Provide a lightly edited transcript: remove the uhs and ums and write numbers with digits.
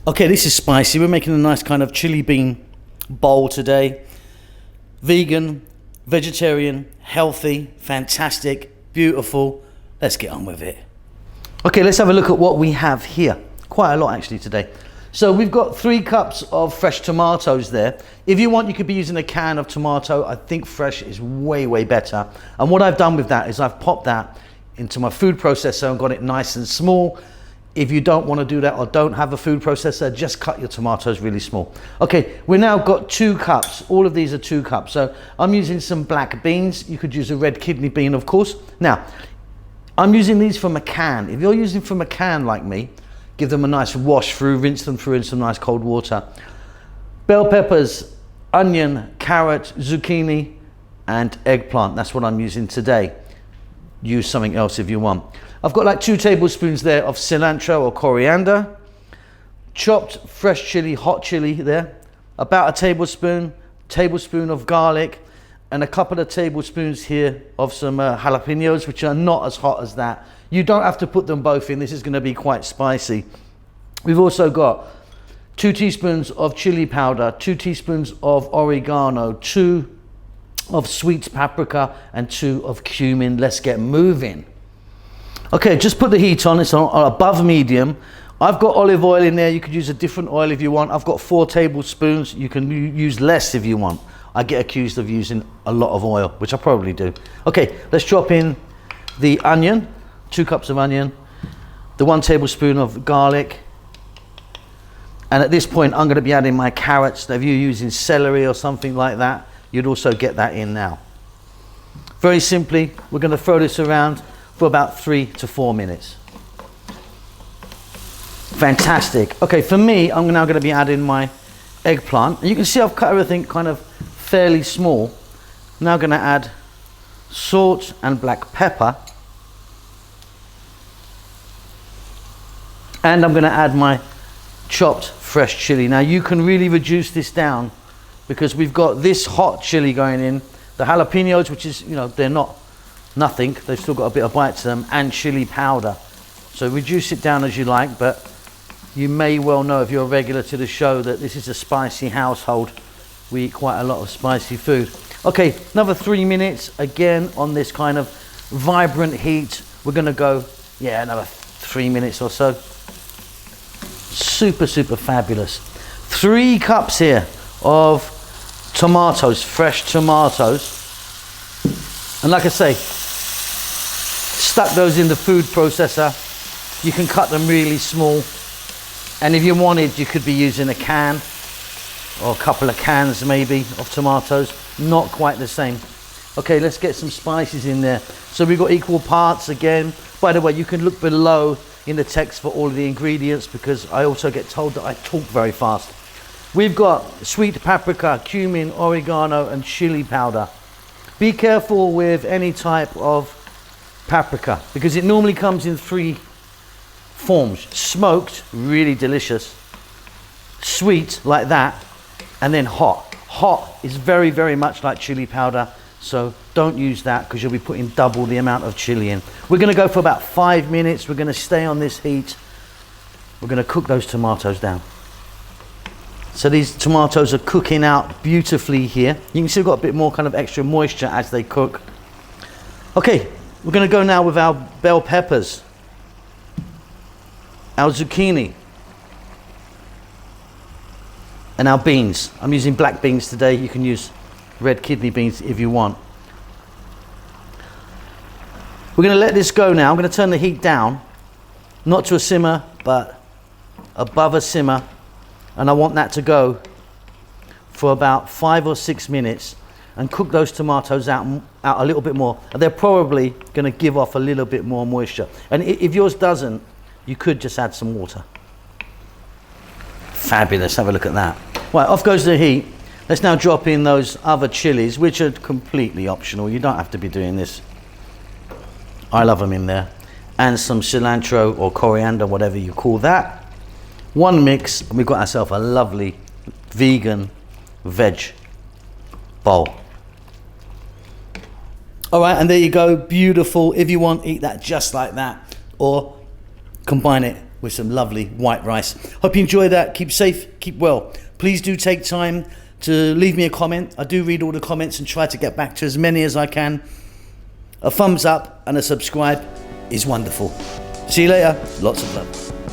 Okay, this is spicy. We're making a nice kind of chili bean bowl today. Vegan, vegetarian, healthy, fantastic, beautiful. Let's get on with it. Okay, let's have a look at what we have here. Quite a lot actually today. So we've got 3 cups of fresh tomatoes there. If you want, you could be using a can of tomato. I think fresh is way, way better. And what I've done with that is I've popped that into my food processor and got it nice and small. If you don't want to do that or don't have a food processor, just cut your tomatoes really small. Okay, we now got 2 cups. All of these are 2 cups. So I'm using some black beans. You could use a red kidney bean, of course. Now, I'm using these from a can. If you're using from a can like me, give them a nice wash through, rinse them through in some nice cold water. Bell peppers, onion, carrot, zucchini, and eggplant. That's what I'm using today. Use something else if you want. I've got like 2 tablespoons there of cilantro or coriander, chopped fresh chili, hot chili there, about a tablespoon of garlic, and a couple of tablespoons here of some jalapenos, which are not as hot as that. You don't have to put them both in. This is going to be quite spicy. We've also got 2 teaspoons of chili powder, 2 teaspoons of oregano, 2 of sweet paprika, and 2 of cumin. Let's get moving. Okay, just put the heat on. It's on above medium. I've got olive oil in there. You could use a different oil if you want. I've got 4 tablespoons. You can use less if you want. I get accused of using a lot of oil, which I probably do. Okay, let's drop in the onion, 2 cups of onion, the 1 tablespoon of garlic. And at this point, I'm going to be adding my carrots. Now, if you're using celery or something like that, you'd also get that in now. Very simply, we're going to throw this around for about 3 to 4 minutes. Fantastic. Okay, for me, I'm now going to be adding my eggplant. And you can see I've cut everything kind of fairly small. I'm now going to add salt and black pepper. And I'm going to add my chopped fresh chili. Now you can really reduce this down because we've got this hot chili going in, the jalapenos, which is, you know, they're not nothing, they've still got a bit of bite to them, and chili powder. So reduce it down as you like, but you may well know if you're a regular to the show that this is a spicy household. We eat quite a lot of spicy food. Okay, another 3 minutes again on this kind of vibrant heat. We're going to go, yeah, another 3 minutes or so. Super, super fabulous. 3 cups here of tomatoes, fresh tomatoes. And like I say, stuck those in the food processor. You can cut them really small. And if you wanted, you could be using a can or a couple of cans maybe of tomatoes. Not quite the same. Okay, let's get some spices in there. So we've got equal parts again. By the way, you can look below in the text for all of the ingredients because I also get told that I talk very fast. We've got sweet paprika, cumin, oregano, and chili powder. Be careful with any type of paprika because it normally comes in 3 forms. Smoked, really delicious. Sweet, like that. And then hot. Hot is very, very much like chili powder. So don't use that because you'll be putting double the amount of chili in. We're going to go for about 5 minutes. We're going to stay on this heat. We're going to cook those tomatoes down. So these tomatoes are cooking out beautifully here. You can see we've got a bit more kind of extra moisture as they cook. Okay, we're going to go now with our bell peppers, our zucchini, and our beans. I'm using black beans today. You can use red kidney beans if you want. We're going to let this go now. I'm going to turn the heat down, not to a simmer, but above a simmer. And I want that to go for about 5 or 6 minutes and cook those tomatoes out a little bit more. And they're probably going to give off a little bit more moisture. And if yours doesn't, you could just add some water. Fabulous. Have a look at that. Right, off goes the heat. Let's now drop in those other chilies, which are completely optional. You don't have to be doing this. I love them in there. And some cilantro or coriander, whatever you call that. One mix, and we've got ourselves a lovely vegan veg bowl. All right, and there you go, beautiful. If you want, eat that just like that, or combine it with some lovely white rice. Hope you enjoy that. Keep safe, keep well. Please do take time to leave me a comment. I do read all the comments and try to get back to as many as I can. A thumbs up and a subscribe is wonderful. See you later. Lots of love.